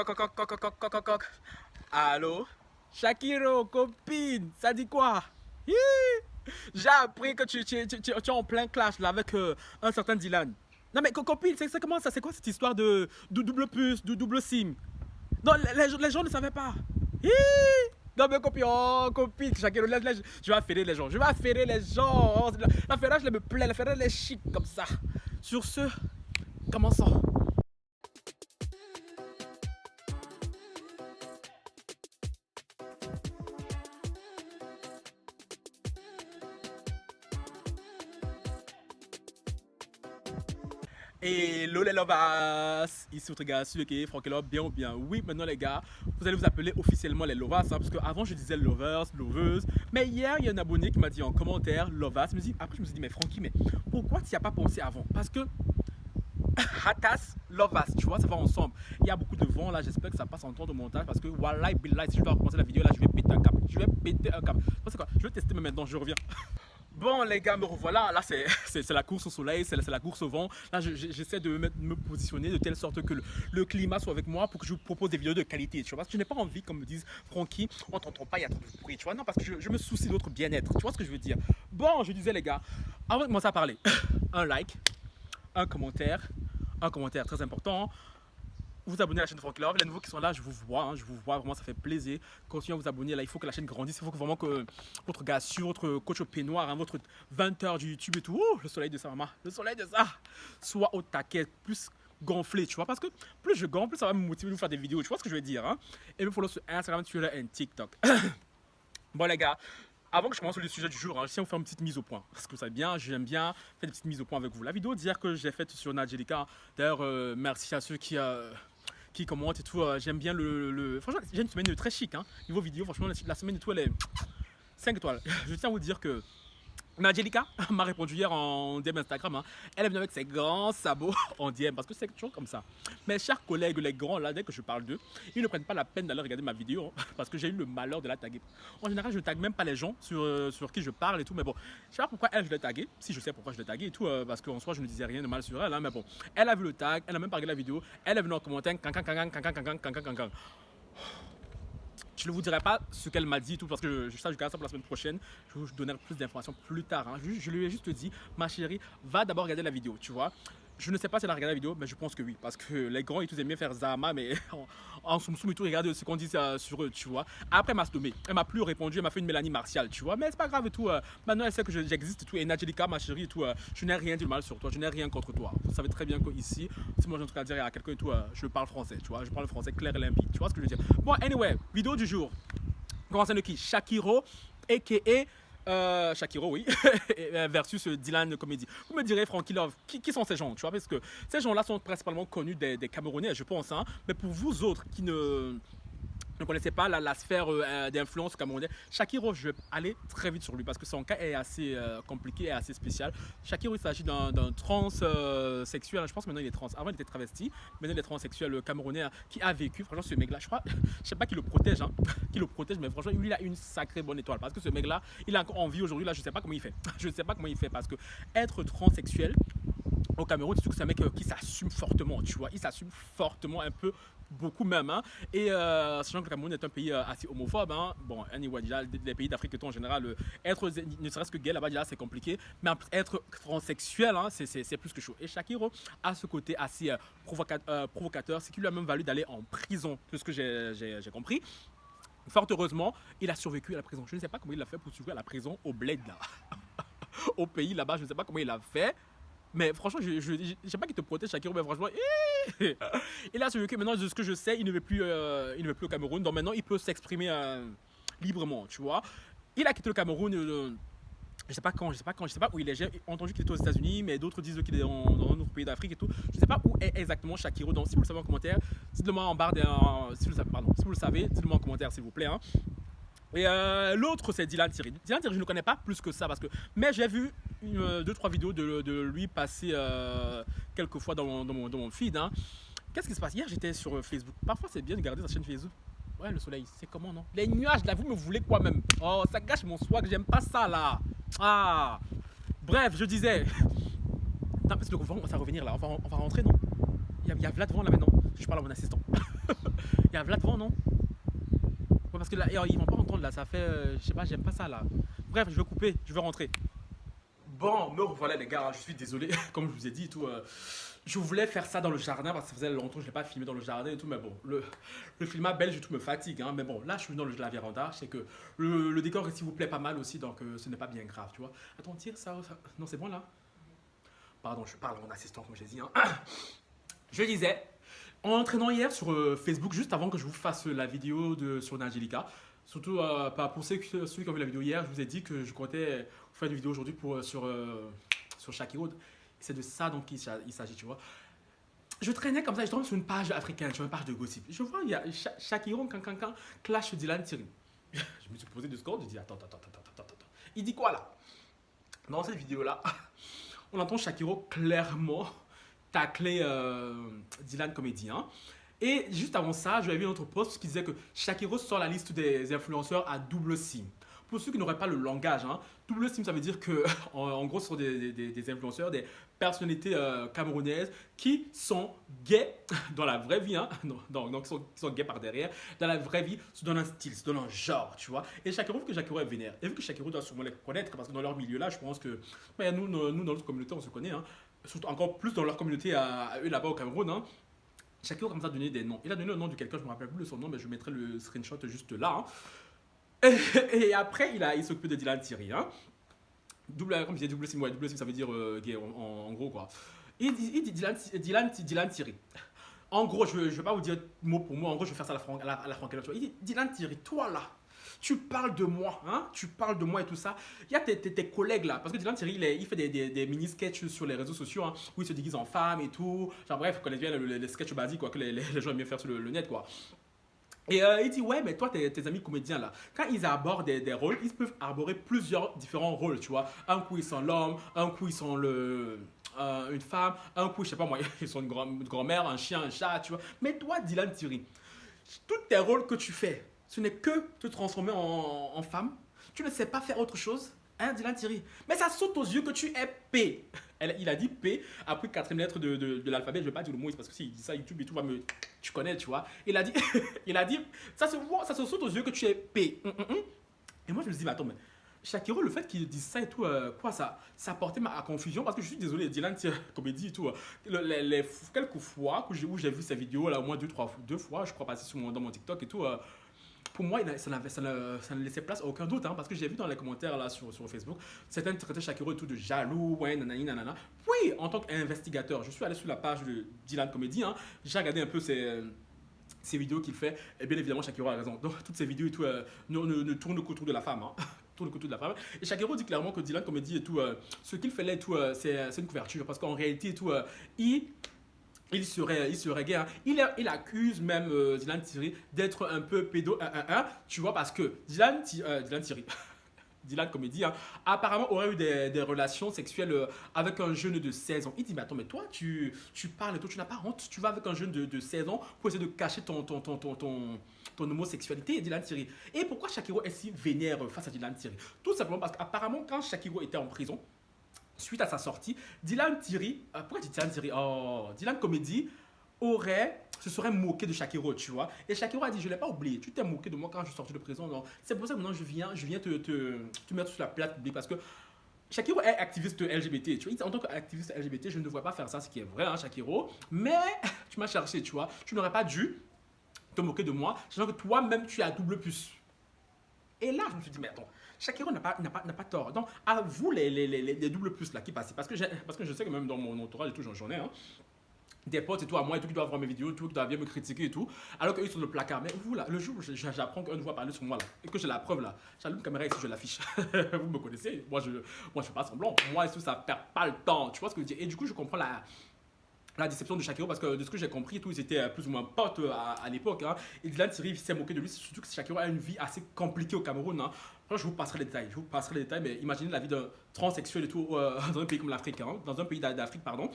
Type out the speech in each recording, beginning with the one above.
Coq. Allô? Shakiro, copine, ça dit quoi? Hi. J'ai appris que tu es en plein clash là avec un certain Dylan. Non mais copine, c'est comment ça? C'est quoi cette histoire de double puce, de double SIM? Non, les gens ne savaient pas. Hi. Non mais copine, oh copine, Shakiro, je vais affairer les gens. Je vais affairer les gens. Oh, l'affairage me plaît, l'affairage est chic comme ça. Sur ce, commençons. Hello les lovers, ici votre gars qui est Franck Love, bien ou bien. Oui, maintenant les gars, vous allez vous appeler officiellement les lovers, hein, parce qu'avant je disais lovers, loveuses. Mais hier, il y a un abonné qui m'a dit en commentaire lovers. Après je me suis dit, mais Francky, mais pourquoi tu n'y as pas pensé avant? Parce que Hatas, lovers, tu vois, ça va ensemble. Il y a beaucoup de vent là, j'espère que ça passe en temps de montage parce que voilà, si je dois recommencer la vidéo là, je vais péter un câble. Je vais péter un câble. C'est quoi? Je vais tester mais maintenant, je reviens. Bon les gars, me revoilà, là c'est la course au soleil, c'est la course au vent. Là j'essaie de me positionner de telle sorte que le climat soit avec moi pour que je vous propose des vidéos de qualité, tu vois. Parce que je n'ai pas envie, comme me disent Francky, on t'entend pas, il y a trop de bruit, tu vois. Non, parce que je me soucie de votre bien-être, tu vois ce que je veux dire. Bon, je disais les gars, avant de commencer à parler, un like, un commentaire très important. Vous abonnez à la chaîne Franck Love. Les nouveaux qui sont là, je vous vois, vraiment, ça fait plaisir. Continuez à vous abonner, là, il faut que la chaîne grandisse, il faut que vraiment que votre gars sûr, votre coach au peignoir, hein, votre 20h du YouTube et tout, le soleil de ça, maman, le soleil de ça, soit au taquet, plus gonflé, tu vois, parce que plus je gonfle, plus ça va me motiver de vous faire des vidéos, tu vois ce que je veux dire, hein. Et me follow sur Instagram, Twitter et TikTok. Bon les gars, avant que je commence le sujet du jour, hein, je tiens à vous faire une petite mise au point. Parce que vous savez bien, j'aime bien faire des petites mises au point avec vous. La vidéo d'hier que j'ai faite sur Nadjelika, d'ailleurs, merci à ceux qui commentent et tout. J'aime bien Franchement, j'ai une semaine très chic. Hein. Niveau vidéo, franchement, la semaine et tout, elle est 5 étoiles. Je tiens à vous dire que Nadjelika m'a répondu hier en DM Instagram. Hein. Elle est venue avec ses grands sabots en DM parce que c'est toujours comme ça. Mes chers collègues, les grands, là, dès que je parle d'eux, ils ne prennent pas la peine d'aller regarder ma vidéo hein, parce que j'ai eu le malheur de la taguer. En général, je ne tague même pas les gens sur qui je parle et tout. Mais bon, je sais pas pourquoi elle, je l'ai taguée. Si je sais pourquoi je l'ai taguée et tout, parce qu'en soi, je ne disais rien de mal sur elle. Hein, mais bon, elle a vu le tag, elle n'a même pas regardé la vidéo. Elle est venue en commentaire. Je ne vous dirai pas ce qu'elle m'a dit, tout, parce que je garde ça pour la semaine prochaine. Je vous donnerai plus d'informations plus tard. Hein. Je lui ai juste dit, ma chérie, va d'abord regarder la vidéo, tu vois. Je ne sais pas si elle a regardé la vidéo, mais je pense que oui. Parce que les grands, ils tous aiment bien faire Zama, mais en soum soum, ils tout regardent ce qu'on dit sur eux, tu vois. Après, elle m'a stoppé. Elle m'a plus répondu, elle m'a fait une Mélanie martiale, tu vois. Mais c'est pas grave et tout. Maintenant, elle sait que j'existe et tout. Et Nadjelika, ma chérie et tout, je n'ai rien dit de mal sur toi, je n'ai rien contre toi. Vous savez très bien qu'ici, si moi j'ai un truc à dire à quelqu'un et tout, je parle français, tu vois. Je parle français clair et limpide, tu vois ce que je veux dire. Bon, anyway, vidéo du jour. Commençons de qui? Shakiro, a.k.a. Shakiro, oui, versus Dylan Comédie. Vous me direz, Francky Love, qui sont ces gens, tu vois, parce que ces gens-là sont principalement connus des Camerounais, je pense, hein, mais pour vous autres qui ne connaissez pas la sphère d'influence camerounaise, Shakiro, je vais aller très vite sur lui parce que son cas est assez compliqué et assez spécial. Shakiro, il s'agit d'un transsexuel, je pense que maintenant il est trans. Avant il était travesti, maintenant il est transsexuel camerounais qui a vécu. Franchement, ce mec-là, je sais pas qui le protège, hein, qui le protège, mais franchement, lui, il a une sacrée bonne étoile parce que ce mec-là, il a encore envie aujourd'hui. Là, je sais pas comment il fait. Je sais pas comment il fait parce que être transsexuel au Cameroun, c'est un mec qui s'assume fortement, tu vois, il s'assume fortement, un peu, beaucoup même, hein. Et sachant que le Cameroun est un pays assez homophobe, hein. Bon, anyway, déjà, les pays d'Afrique en général, être ne serait-ce que gay là-bas, déjà, c'est compliqué, mais être transsexuel, hein, c'est plus que chaud. Et Shakiro a ce côté assez provocateur, ce qui lui a même valu d'aller en prison, de ce que j'ai compris. Fort heureusement, il a survécu à la prison. Je ne sais pas comment il a fait pour survivre à la prison au bled, là. Au pays là-bas, je ne sais pas comment il a fait. Mais franchement, je sais pas qu'il te protège, Shakiro, mais franchement, il a survécu. Maintenant, de ce que je sais, il ne veut plus au Cameroun. Donc maintenant, il peut s'exprimer librement, tu vois. Il a quitté le Cameroun, je sais pas où il est. J'ai entendu qu'il était aux États-Unis, mais d'autres disent qu'il est dans un autre pays d'Afrique et tout. Je sais pas où est exactement Shakiro. Donc si vous le savez en commentaire, dites-le moi en barre si vous le savez, dites-le moi en commentaire, s'il vous plaît. Hein. Et l'autre, c'est Dylan Thierry. Dylan Thierry, je ne le connais pas plus que ça, mais j'ai vu 2-3 vidéos de lui passer quelques fois dans mon feed. Hein. Qu'est-ce qui se passe? Hier, j'étais sur Facebook. Parfois, c'est bien de garder sa chaîne Facebook. Ouais, le soleil, c'est comment, non? Les nuages, là, vous me voulez quoi même? Oh, ça gâche mon swag, j'aime pas ça, là. Ah. Bref, je disais... Non, parce que ça va revenir, là. On va rentrer, non? Il y a Vlad devant, là, maintenant. Je parle à mon assistant. Il y a Vlad devant, non? Ouais, parce que là, ils vont pas entendre là, ça fait. Je sais pas, j'aime pas ça là. Bref, je vais couper, je vais rentrer. Bon, me revoilà les gars, je suis désolé, comme je vous ai dit et tout. Je voulais faire ça dans le jardin parce que ça faisait longtemps que je n'ai pas filmé dans le jardin et tout, mais bon, le filmat belge et tout me fatigue, hein, mais bon, là je suis dans la véranda, je sais que le décor ici vous plaît pas mal aussi, donc ce n'est pas bien grave, tu vois. Attends, tire ça. Non, c'est bon là? Pardon, je parle à mon assistant comme j'ai dit, hein. Je disais, en entraînant hier sur Facebook, juste avant que je vous fasse la vidéo sur Nangelica, surtout pour ceux qui ont vu la vidéo hier, je vous ai dit que je comptais vous faire une vidéo aujourd'hui sur Shakiro. C'est de ça donc il s'agit, tu vois. Je traînais comme ça, je tombe sur une page africaine, sur une page de gossip. Je vois, il y a Shakiro, quand, clash Dylan Thierry. Je me suis posé 2 secondes, je dis attends. Il dit quoi là? Dans cette vidéo-là, on entend Shakiro clairement tacler Dylan Comédien. Et juste avant ça, j'avais vu un autre post qui disait que Shakiro sort la liste des influenceurs à double SIM. Pour ceux qui n'auraient pas le langage, hein, double SIM, ça veut dire que, en gros, ce sont des influenceurs, des personnalités camerounaises qui sont gays dans la vraie vie, hein, donc qui sont gays par derrière, dans la vraie vie, se donnent un style, se donnent un genre, tu vois. Et Shakiro, vu que Shakiro est vénère, et vu que Shakiro doit sûrement les connaître, parce que dans leur milieu-là, je pense que, ben, nous, dans notre communauté, on se connaît, hein, surtout encore plus dans leur communauté à eux là-bas au Cameroun, hein. Shakiro commence à donner des noms. Il a donné le nom de quelqu'un, je ne me rappelle plus de son nom, mais je mettrai le screenshot juste là, hein. Et après, il s'occupe de Dylan Thierry, hein. Comme je disais, double sim, ouais, double sim, ça veut dire gay, en gros, quoi. Il dit Dylan Thierry. En gros, je ne vais pas vous dire mot pour mot, en gros, je vais faire ça à la Franck. Il dit Dylan Thierry, toi là, tu parles de moi, hein, tu parles de moi et tout ça. Il y a tes collègues là, parce que Dylan Thierry, il fait des mini-sketchs sur les réseaux sociaux, hein, où il se déguise en femme et tout. Genre, bref, vous connaissez bien les sketchs basiques, quoi, que les gens aiment bien faire sur le net, quoi. Et il dit, ouais, mais toi, tes amis comédiens là, quand ils abordent des rôles, ils peuvent arborer plusieurs différents rôles, tu vois. Un coup, ils sont l'homme, un coup, ils sont une femme, un coup, je sais pas moi, ils sont une grand-mère, un chien, un chat, tu vois. Mais toi, Dylan Thierry, tous tes rôles que tu fais, ce n'est que te transformer en femme. Tu ne sais pas faire autre chose. Hein, Dylan Thierry. Mais ça saute aux yeux que tu es P. Il a dit P, après 4e lettre de l'alphabet. Je ne vais pas dire le mot, parce que s'il dit ça, YouTube et tout va me. Tu connais, tu vois. Il a dit, il a dit ça se saute aux yeux que tu es P. Et moi, je me suis dit, mais attends, mais Shakiro, le fait qu'il dise ça et tout, quoi, ça portait à confusion parce que je suis désolé, Dylan, comédie et tout. Quelques fois où j'ai vu sa vidéo, là, au moins 2 fois, je crois, passer dans mon TikTok et tout. Pour moi, ça ne laissait place à aucun doute, hein, parce que j'ai vu dans les commentaires là sur Facebook, certains traitaient Shakiro et tout de jaloux, ouais, nanani, nanana. Oui, en tant qu'investigateur, je suis allé sur la page de Dylan Comédie, hein, j'ai regardé un peu ces vidéos qu'il fait, et bien évidemment, Shakiro a raison. Donc, toutes ces vidéos et tout ne tournent qu'autour de la femme, hein. Tournent qu'autour de la femme. Et Shakiro dit clairement que Dylan Comédie et tout, ce qu'il fait là et tout, c'est une couverture, parce qu'en réalité et tout, il serait gay, hein. Il accuse même Dylan Thierry d'être un peu pédo, tu vois, parce que Dylan Thierry, Dylan Comédie, hein, apparemment aurait eu des relations sexuelles avec un jeune de 16 ans. Il dit, mais attends, mais toi, tu parles et toi, tu n'as pas honte, tu vas avec un jeune de 16 ans pour essayer de cacher ton homosexualité, Dylan Thierry. Et pourquoi Shakiro est si vénère face à Dylan Thierry? Tout simplement parce qu'apparemment, quand Shakiro était en prison, suite à sa sortie, Dylan Thierry, pourquoi dit Dylan Thierry? Oh, Dylan Comédie se serait moqué de Shakiro, tu vois. Et Shakiro a dit, je ne l'ai pas oublié, tu t'es moqué de moi quand je suis sorti de prison. Donc, c'est pour ça que maintenant je viens te mettre sur la plate publique parce que Shakiro est activiste LGBT, tu vois. En tant qu'activiste LGBT, je ne devrais pas faire ça, ce qui est vrai, hein, Shakiro. Mais tu m'as cherché, tu vois. Tu n'aurais pas dû te moquer de moi, sachant que toi-même tu es à double puce. Et là, je me suis dit, mais attends, Shakiro n'a pas tort. Donc, à vous, les doubles plus là qui passent, parce que je sais que même dans mon entourage et tout, j'en ai, hein, des potes et tout à moi et tout qui doivent voir mes vidéos, tout qui doivent bien me critiquer et tout, alors qu'eux ils sont dans le placard. Mais vous là, le jour où j'apprends qu'un voit parler sur moi là, et que j'ai la preuve là, j'allume la caméra ici, je l'affiche. Vous me connaissez, moi je fais pas semblant. Moi et tout, ça perd pas le temps. Tu vois ce que je veux dire? Et du coup, je comprends la déception de Shakiro parce que de ce que j'ai compris, tout, ils étaient plus ou moins potes à l'époque, hein. Et Dylan Thierry s'est moqué de lui, surtout que Shakiro a une vie assez compliquée au Cameroun, hein. Enfin, je vous passerai les détails, mais imaginez la vie d'un transsexuel et tout dans un pays comme l'Afrique, hein, dans un pays d'Afrique, pardon.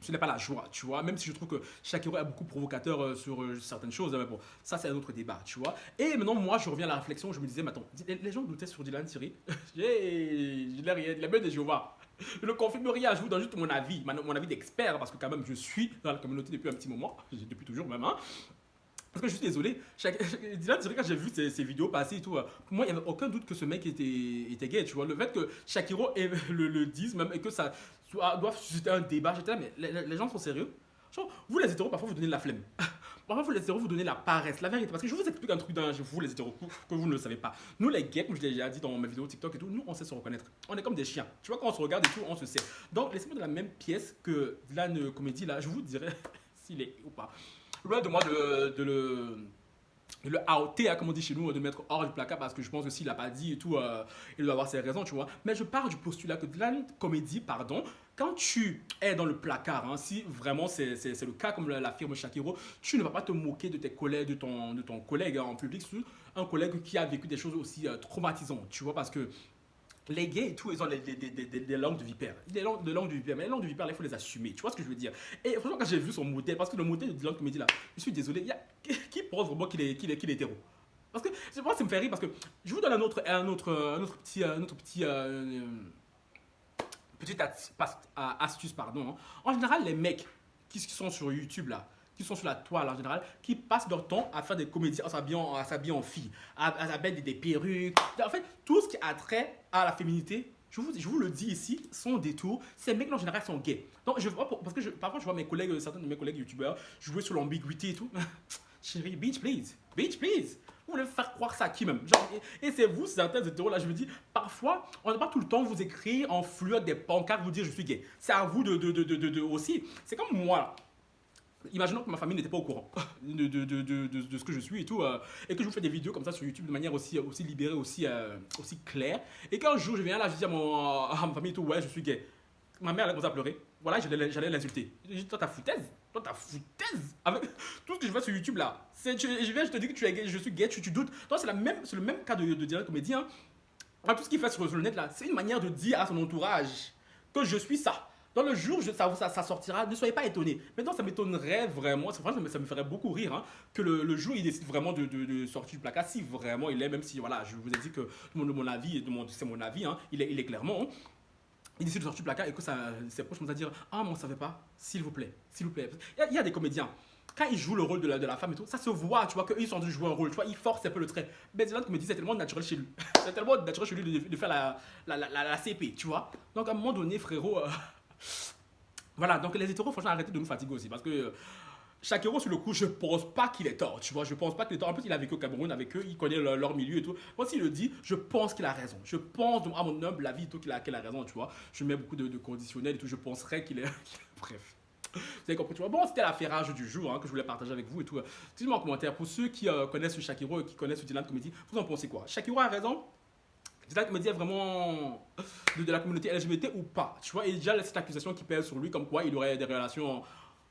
Ce n'est pas la joie, tu vois, même si je trouve que Shakiro est beaucoup provocateur sur certaines choses, hein, mais bon, ça c'est un autre débat, tu vois. Et maintenant, moi, je reviens à la réflexion, je me disais, mais attends, les gens doutaient sur Dylan Thierry. Je n'ai rien, il est bien de Jéhovah. Je ne confirme rien, je vous donne juste mon avis d'expert, parce que quand même, je suis dans la communauté depuis un petit moment, depuis toujours même, hein. Parce que je suis désolé, Dylan dirait quand j'ai vu ces vidéos passer et tout, pour moi il n'y avait aucun doute que ce mec était gay, tu vois. Le fait que Shakiro le dise même et que ça doit susciter un débat, j'étais là, mais les gens sont sérieux. Genre, vous les hétéros, parfois vous donnez de la flemme. Parfois vous les hétéros, vous donnez la paresse, la vérité. Parce que je vous explique un truc dans vous les hétéros, que vous ne le savez pas. Nous les gays, comme je l'ai déjà dit dans mes vidéos TikTok et tout, nous on sait se reconnaître. On est comme des chiens. Tu vois, quand on se regarde et tout, on se sait. Donc laissez-moi dans la même pièce que Dylan Comédie là, je vous dirai s'il est ou pas. Loin de moi de le outer, hein, comme on dit chez nous, de le mettre hors du placard parce que je pense que s'il n'a pas dit et tout, il doit avoir ses raisons, tu vois. Mais je pars du postulat que Dylan Comédie, pardon, quand tu es dans le placard, hein, si vraiment c'est le cas comme l'affirme Shakiro, tu ne vas pas te moquer de tes collègues, de ton collègue hein, en public, un collègue qui a vécu des choses aussi traumatisantes, tu vois, parce que les gays et tout, ils ont des langues de vipère. Des langues de vipère. Mais les langues de vipère, là, il faut les assumer. Tu vois ce que je veux dire? Et franchement, quand j'ai vu son modèle, parce que le modèle de Dylan Comédie, là, je suis désolé, qui pense vraiment qu'il est hétéro? Parce que moi, ça me fait rire parce que je vous donne un autre petite astuce, pardon. Hein. En général, les mecs qui sont sur YouTube, là, qui sont sur la toile en général, qui passent leur temps à faire des comédies en s'habillant en fille, à mettre des perruques. En fait, tout ce qui a trait à la féminité, je vous le dis ici, sont des tours. Ces mecs en général sont gays. Donc, parce que parfois, je vois mes collègues, certains de mes collègues youtubeurs jouer sur l'ambiguïté et tout. Chérie, bitch, please. Bitch, please. Vous voulez faire croire ça à qui même genre, et c'est vous, certains hétéros là, je me dis, parfois, on n'a pas tout le temps vous écrire en flux avec des pancartes, vous dire je suis gay. C'est à vous de aussi. C'est comme moi là. Imaginons que ma famille n'était pas au courant de ce que je suis et tout, et que je vous fais des vidéos comme ça sur YouTube de manière aussi libérée, aussi claire. Et qu'un jour je viens là, je dis à ma famille et tout, ouais, je suis gay. Ma mère elle a commencé à pleurer. Voilà, j'allais l'insulter. Je dis, toi, ta foutaise. Toi, ta foutaise. Avec tout ce que je fais sur YouTube là. Je viens, je te dis que tu es gay, je suis gay, tu doutes. Donc, c'est le même cas de Dylan Comédie. Hein. Tout ce qu'il fait sur le net là, c'est une manière de dire à son entourage que je suis ça. Dans le jour où ça sortira, ne soyez pas étonnés. Maintenant, ça m'étonnerait vraiment, ça me ferait beaucoup rire, hein, que le jour où il décide vraiment de sortir du placard, si vraiment il est, même si voilà, je vous ai dit que mon avis, c'est mon avis, hein, il est clairement, hein, il décide de sortir du placard et que ses proches vont dire ah, mais on ne savait pas, s'il vous plaît, s'il vous plaît. Il y a des comédiens. Quand ils jouent le rôle de la femme et tout, ça se voit, tu vois, qu'ils sont en train de jouer un rôle, tu vois, ils forcent un peu le trait. Mais Dylan Comédie, c'est tellement naturel chez lui. C'est tellement naturel chez lui de faire la CP, tu vois. Donc à un moment donné, frérot, voilà, donc les hétéros, franchement, arrêtez de nous fatiguer aussi. Parce que Shakiro, sur le coup, je pense pas qu'il est tort, tu vois. Je pense pas qu'il est tort. En plus, il a vécu au Cameroun avec eux, il connaît leur milieu et tout. Moi, s'il le dit, je pense qu'il a raison. Je pense, à mon humble avis, qu'il a raison, tu vois. Je mets beaucoup de conditionnels et tout. Je penserais qu'il est. Bref. Vous avez compris, tu vois. Bon, c'était l'affairage du jour hein, que je voulais partager avec vous et tout. Dites-moi en commentaire, pour ceux qui connaissent Shakiro et qui connaissent Dylan Comédie, vous en pensez quoi? Shakiro a raison? Dylan Comédie est vraiment de la communauté LGBT ou pas? Tu vois, et déjà cette accusation qui pèse sur lui, comme quoi il aurait des relations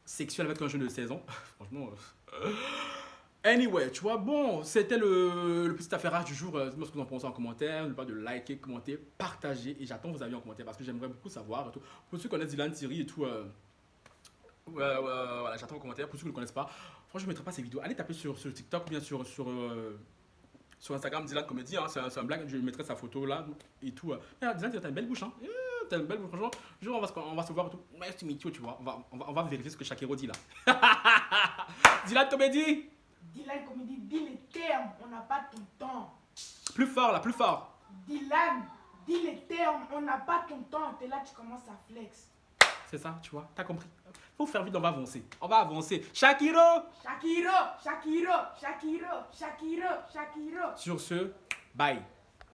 sexuelles avec un jeune de 16 ans. Franchement. Anyway, tu vois, bon, c'était le petit affairage du jour. Dites-moi ce que vous en pensez en commentaire. N'oubliez pas de liker, commenter, partager. Et j'attends vos avis en commentaire parce que j'aimerais beaucoup savoir. Tout. Pour ceux qui connaissent Dylan Thierry et tout, voilà, j'attends vos commentaires. Pour ceux qui ne le connaissent pas, franchement, je ne mettrai pas ces vidéos. Allez taper sur TikTok ou bien sur Instagram, Dylan Comédie, hein, c'est un blague, je mettrai sa photo là et tout. Dylan, t'as une belle bouche, hein. T'as une belle bouche, franchement. Genre, on va se voir et tout. Nice to meet you, tu vois. On va vérifier ce que Shakiro dit là. Dylan Comédie. Dylan Comédie, dis les termes, on n'a pas ton temps. Plus fort là, plus fort. Dylan, dis les termes, on n'a pas ton temps. T'es là, tu commences à flex. C'est ça, tu vois, t'as compris. Faut faire vite, on va avancer. On va avancer. Shakiro. Shakiro, Shakiro, Shakiro, Shakiro, Shakiro. Sur ce, bye.